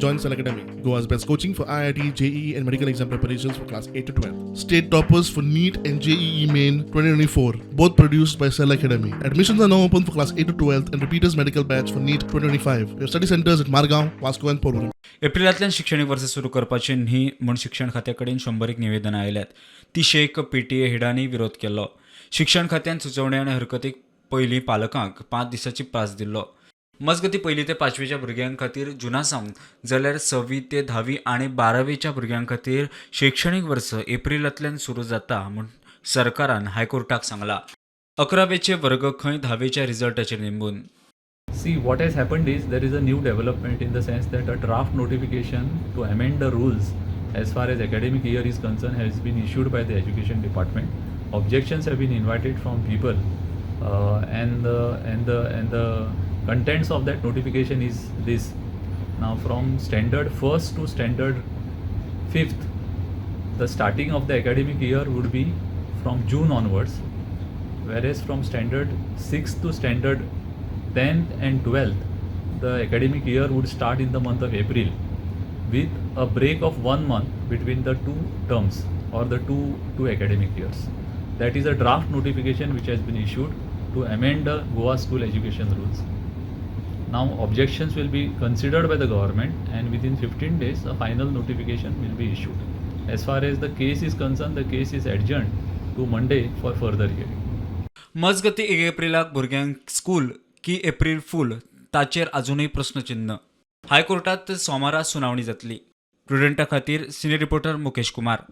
Join Cell Academy, Goa's best coaching for IIT, JEE and medical exam preparations for class 8 to 12. State toppers for NEET and JEE Main 2024, both produced by Cell Academy. Admissions are now open for class 8 to 12th and repeaters medical batch for NEET 2025. We have study centers at Margaon, Vasco and Porvorim. एप्रिलांतल्यान शैक्षणिक verse सुरू करपाचें न्ही म्हूण शिक्षण खात्या कडेन 100 निवेदनां आयल्यात. ती शेक PTA हेडांनी विरोध केलो. शिक्षण खात्यान सुचोवण्या आनी हरकतीक पयलीं पालकांक 5 दिसांची पास दिल्लो. मजगतीं 1ली ते 5वीच्या भुरग्यां खातीर जुना सावन जाल्यार 6वी ते 10वी आनी 12वीच्या भुरग्यां खातीर शैक्षणिक वर्स एप्रिलांतल्यान सुरू जाता म्हूण सरकारान हायकोर्टाक सांगलां. 11वेचे वर्ग खंय 10वेच्या रिजल्टाचेर निंबून. See, what has happened is there is a new development in the sense that a draft notification to amend the rules as far as academic year is concerned has been issued by the Education Department. Objections have been invited from people, and the contents of that notification is this. Now, from standard 1st to standard 5th, the starting of the academic year would be from June onwards, whereas from standard 6th to standard 10th and 12th, the academic year would start in the month of April with a break of 1 month between the two terms or the two academic years. That is a draft notification which has been issued to amend the Goa school education rules. Now objections will be considered by the government and within 15 days a final notification will be issued. As far as the case is concerned, the case is adjourned to Monday for further hearing. मजगतीं 1 एप्रिलाक भुरग्यांक school की April फूल ताचेर अजूनय प्रस्नचिन्ह. हायकोर्टात सोमारा सुनावणी जातली. प्रुडंटा खातीर सिनियर रिपोर्टर मुकेश कुमार.